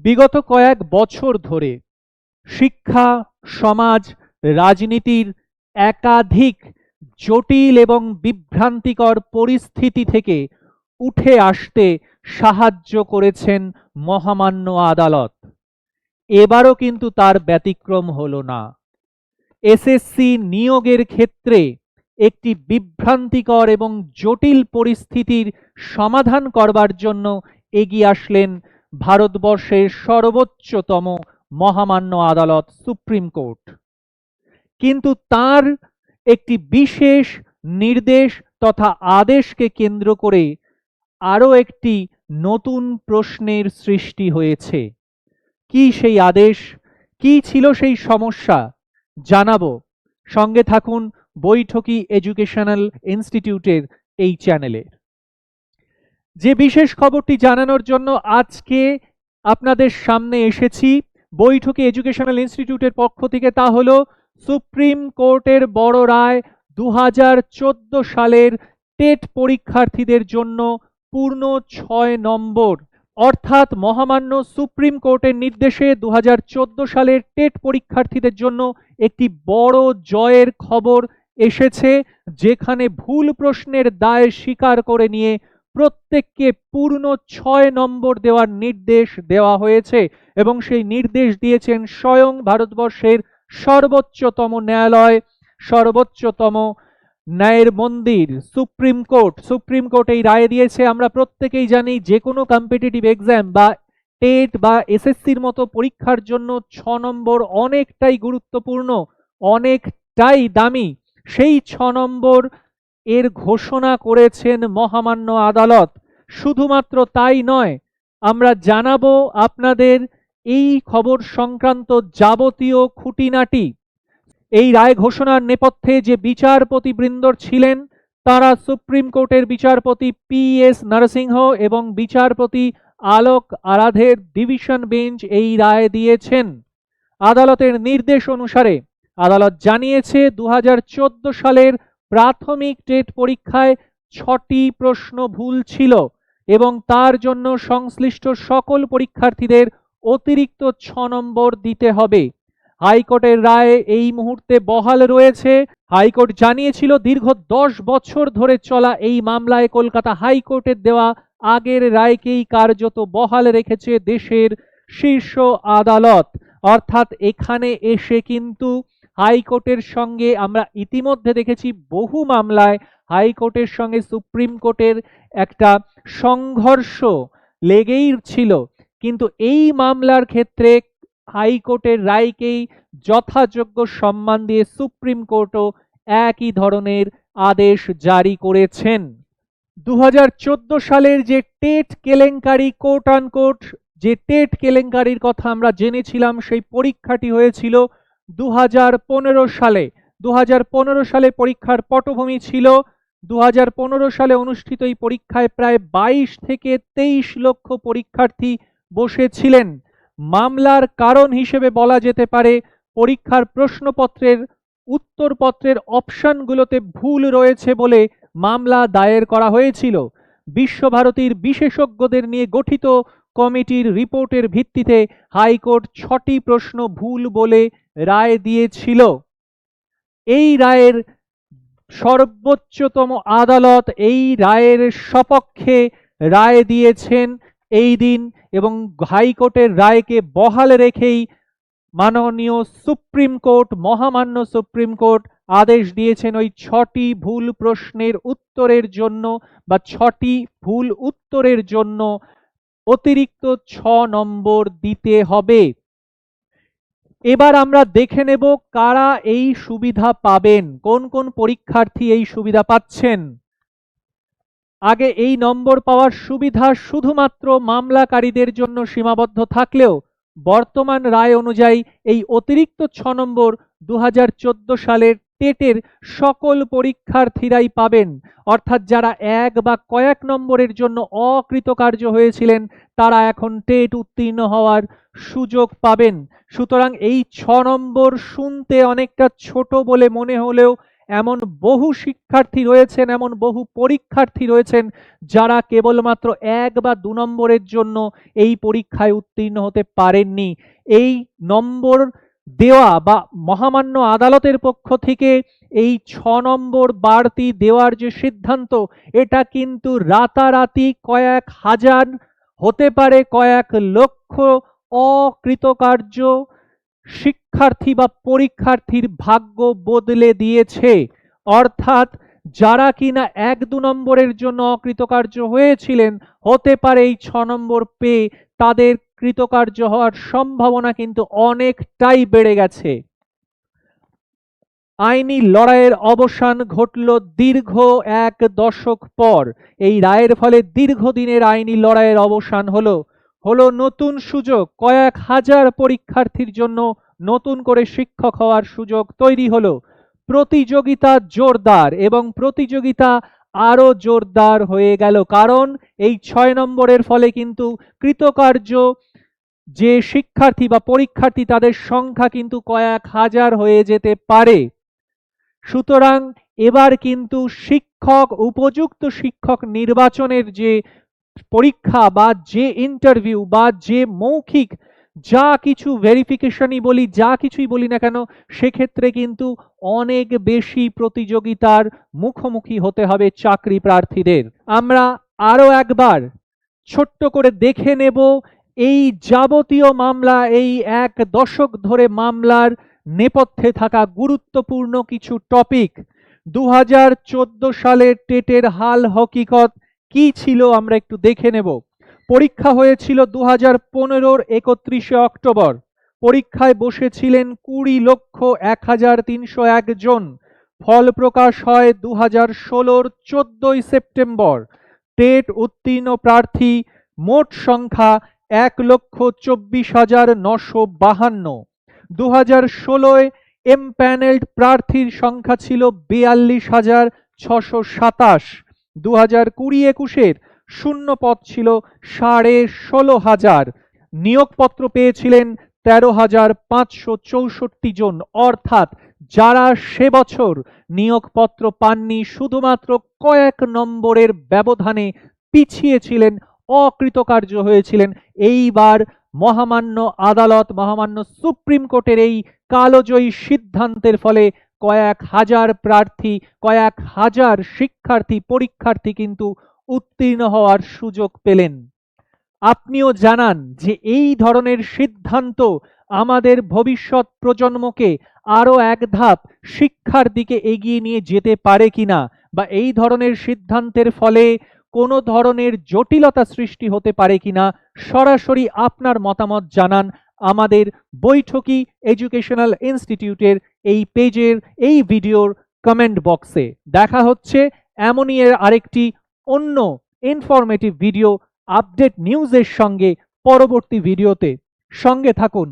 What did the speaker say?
বিগত কয়েক বছর ধরে শিক্ষা, সমাজ, রাজনীতির একাধিক জটিল এবং বিভ্রান্তিকর পরিস্থিতি থেকে উঠে আসতে সাহায্য করেছেন মহামান্য আদালত। এবারও কিন্তু তার ব্যতিক্রম হলো না। এসএসসি নিয়োগের ক্ষেত্রে একটি বিভ্রান্তিকর এবং জটিল পরিস্থিতির সমাধান করবার জন্য এগিয়ে আসলেন ভারতবর্ষের সর্বোচ্চতম মহামান্য আদালত সুপ্রিম কোর্ট। কিন্তু তার একটি বিশেষ নির্দেশ তথা আদেশকে কেন্দ্র করে আরও একটি নতুন প্রশ্নের সৃষ্টি হয়েছে। কি সেই আদেশ, কি ছিল সেই সমস্যা, জানাবো। সঙ্গে থাকুন বৈঠকি এডুকেশনাল ইনস্টিটিউটের এই চ্যানেলে। যে বিশেষ খবরটি জানানোর জন্য আজকে আপনাদের সামনে এসেছি বৈঠকি এডুকেশনাল ইনস্টিটিউটের পক্ষ থেকে, তা হলো সুপ্রিম কোর্টের বড় রায় 2014 সালের টেট পরীক্ষার্থীদের জন্য পূর্ণ 6 নম্বর, অর্থাৎ মহামান্য সুপ্রিম কোর্টের নির্দেশে 2014 সালের টেট পরীক্ষার্থীদের জন্য একটি বড় জয়ের খবর এসেছে, যেখানে ভুল প্রশ্নের দায় স্বীকার করে নিয়ে প্রত্যেককে পূর্ণ 6 নম্বর দেওয়ার নির্দেশ দেওয়া হয়েছে। এবং সেই নির্দেশ দিয়েছেন স্বয়ং ভারতবর্ষের সর্বোচ্চতম ন্যায়ালয়, সর্বোচ্চতম ন্যায়ের মন্দির সুপ্রিম কোর্ট। সুপ্রিম কোর্ট এই রায় দিয়েছে। আমরা প্রত্যেকেই জানি যে কোনো কম্পিটিটিভ এক্সাম বা টেট বা এসএসসির মতো পরীক্ষার জন্য 6 নম্বর অনেকটাই গুরুত্বপূর্ণ, অনেকটাই দামি। সেই 6 নম্বর এর ঘোষণা করেছেন মহামান্য আদালত। শুধুমাত্র তাই নয়, আমরা জানাবো আপনাদের এই খবর সংক্রান্ত যাবতীয় খুঁটিনাটি। এই রায় ঘোষণার নেপথ্যে যে বিচারপতি বৃন্দ ছিলেন তারা সুপ্রিম কোর্টের বিচারপতি পি.এস. নরসিংহ এবং বিচারপতি আলোক আরাধের ডিভিশন বেঞ্চ এই রায় দিয়েছেন। আদালতের নির্দেশ অনুসারে আদালত জানিয়েছে 2014 সালের প্রাথমিক টেট পরীক্ষায় 6টি প্রশ্ন ভুল ছিল এবং তার জন্য সংশ্লিষ্ট সকল পরীক্ষার্থীদের অতিরিক্ত 6 নম্বর দিতে হবে। হাইকোর্টের রায় এই মুহূর্তে বহাল রয়েছে। হাইকোর্ট জানিয়েছিল দীর্ঘ 10 বছর ধরে চলা এই মামলায় কলকাতা হাইকোর্টের দেওয়া আগের রায়কেই কার্যত বহাল রেখেছে দেশের শীর্ষ আদালত। অর্থাৎ এখানে এসে কিন্তু হাইকোর্টের সঙ্গে আমরা ইতিমধ্যে দেখেছি বহু মামলায় হাইকোর্টের সঙ্গে সুপ্রিম কোর্টের একটা সংঘর্ষ লেগেই ছিল, কিন্তু এই মামলার ক্ষেত্রে হাইকোর্টের রায়কেই যথাযোগ্য সম্মান দিয়ে সুপ্রিম কোর্টও একই ধরনের আদেশ জারি করেছেন। 2014 সালের যে টেট কেলেঙ্কারি, কোট আনকোট যে টেট কেলেঙ্কারির কথা আমরা জেনেছিলাম, সেই পরীক্ষাটি হয়েছিল 2015 সালে। 2015 সালে পরীক্ষার পটভূমি ছিল 2015 সালে অনুষ্ঠিত এই পরীক্ষায় প্রায় 22 থেকে 23 লক্ষ পরীক্ষার্থী বসেছিলেন। মামলার কারণ হিসেবে বলা যেতে পারে পরীক্ষার প্রশ্নপত্রের উত্তরপত্রের অপশনগুলোতে ভুল রয়েছে বলে মামলা দায়ের করা হয়েছিল। বিশ্বভারতীর বিশেষজ্ঞদের নিয়ে গঠিত কমিটির রিপোর্টের ভিত্তিতে হাইকোর্ট 6টি প্রশ্ন ভুল বলে রায় দিয়েছিল। এই রায়ের সর্বোচ্চতম আদালত এই রায়ের সপক্ষে রায় দিয়েছেন এই দিন, এবং হাইকোর্টের রায়কে বহাল রেখেই মাননীয় সুপ্রিম কোর্ট, মহামান্য সুপ্রিম কোর্ট আদেশ দিয়েছেন ওই 6টি ভুল প্রশ্নের উত্তরের জন্য বা 6টি ভুল উত্তরের জন্য অতিরিক্ত 6 নম্বর দিতে হবে। এবার আমরা দেখে নেব কারা এই সুবিধা পাবেন, কোন কোন পরীক্ষার্থী এই সুবিধা পাচ্ছেন। আগে এই নম্বর পাওয়ার সুবিধা শুধুমাত্র মামলাকারীদের জন্য সীমাবদ্ধ থাকলেও বর্তমান রায় অনুযায়ী এই অতিরিক্ত 6 নম্বর 2014 সালের টেটের সকল পরীক্ষার্থীরাই পাবেন। অর্থাৎ যারা 1 বা কয়েক নম্বরের জন্য অকৃতকার্য হয়েছিলেন তারা এখন টেট উত্তীর্ণ হওয়ার সুযোগ পাবেন। সুতরাং এই 6 নম্বর শুনতে অনেকটা ছোট বলে মনে হলেও এমন বহু শিক্ষার্থী রয়েছেন, এমন বহু পরীক্ষার্থী রয়েছেন যারা কেবলমাত্র 1 বা 2 নম্বরের জন্য এই পরীক্ষায় উত্তীর্ণ হতে পারেননি। এই নম্বর দেওয়া বা মহামান্য আদালতের পক্ষ থেকে এই 6 নম্বর বাড়তি দেওয়ার যে সিদ্ধান্ত, এটা কিন্তু রাতারাতি কয়েক হাজার, হতে পারে কয়েক লক্ষ অকৃতকার্য শিক্ষার্থী বা পরীক্ষার্থীর ভাগ্য বদলে দিয়েছে। অর্থাৎ যারা কিনা 1-2 নম্বরের জন্য অকৃতকার্য হয়েছিলেন, হতে পারে এই 6 নম্বর পেয়ে তাদের কৃতকার্য হওয়ার সম্ভাবনা কিন্তু অনেকটাই বেড়ে গেছে। আইনি লড়াইয়ের অবসান ঘটল দীর্ঘ 1 দশক পর। এই রায়ের ফলে দীর্ঘদিনের আইনি লড়াইয়ের অবসান হলো নতুন সুযোগ। কয়েক হাজার পরীক্ষার্থীর জন্য নতুন করে শিক্ষক হওয়ার সুযোগ তৈরি হলো। প্রতিযোগিতা জোরদার এবং প্রতিযোগিতা আরো জোরদার হয়ে গেল, কারণ এই 6 নম্বরের ফলে কিন্তু কৃতকার্য যে শিক্ষার্থী বা পরীক্ষার্থী তাদের সংখ্যা কিন্তু কয়েক হাজার হয়ে যেতে পারে। সুতরাং এবার কিন্তু উপযুক্ত শিক্ষক নির্বাচনের যে পরীক্ষা বা যে ইন্টারভিউ বা যে মৌখিক যা কিছু ভেরিফিকেশনই বলি, যা কিছুই বলি না কেন, সেক্ষেত্রে কিন্তু অনেক বেশি প্রতিযোগিতার মুখোমুখি হতে হবে চাকরি প্রার্থীদের। আমরা আরো একবার ছোট্ট করে দেখে নেব এই যাবতীয় মামলা, এই 1 দশক ধরে মামলার নেপথ্যে থাকা গুরুত্বপূর্ণ কিছু টপিক। 2014 সালের টেটের হাল হকিকত কি ছিল আমরা একটু দেখে নেব। পরীক্ষা হয়েছিল 2015-র 31শে অক্টোবর। পরীক্ষায় বসেছিলেন 20,01,301 জন। ফল প্রকাশ হয় 2016-র 14ই সেপ্টেম্বর। টেট উত্তীর্ণ প্রার্থী মোট সংখ্যা 1,24,952। 2016-য় এমপ্যানেলড প্রার্থীর সংখ্যা ছিল 42,627। 2020-21-এর শূন্য পদ ছিল 16,500। নিয়োগপত্র পেয়েছিলেন 13,564 জন। অর্থাৎ যারা সে বছর নিয়োগপত্র পাননি, শুধুমাত্র কয়েক নম্বরের ব্যবধানে পিছিয়ে ছিলেন, অকৃতকার্য হয়েছিলেন, এইবার মহামান্য আদালত, মহামান্য সুপ্রিম কোর্টের এই কালজয়ী সিদ্ধান্তের ফলে কয়েক হাজার প্রার্থী, কয়েক হাজার শিক্ষার্থী, পরীক্ষার্থী কিন্তু উত্তীর্ণ হওয়ার সুযোগ পেলেন। আপনিও জানান যে এই ধরনের সিদ্ধান্ত আমাদের ভবিষ্যৎ প্রজন্মকে আরো এক ধাপ শিক্ষার দিকে এগিয়ে নিয়ে যেতে পারে কিনা, বা এই ধরনের সিদ্ধান্তের ফলে কোনো ধরনের জটিলতা সৃষ্টি হতে পারে কিনা। সরাসরি আপনার মতামত জানান আমাদের বৈঠকি এডুকেশনাল ইনস্টিটিউটের এই পেজের এই ভিডিওর কমেন্ট বক্সে। দেখা হচ্ছে এমনই এর আরেকটি অন্য ইনফরমেটিভ ভিডিও আপডেট নিউজের সঙ্গে পরবর্তী ভিডিওতে। সঙ্গে থাকুন।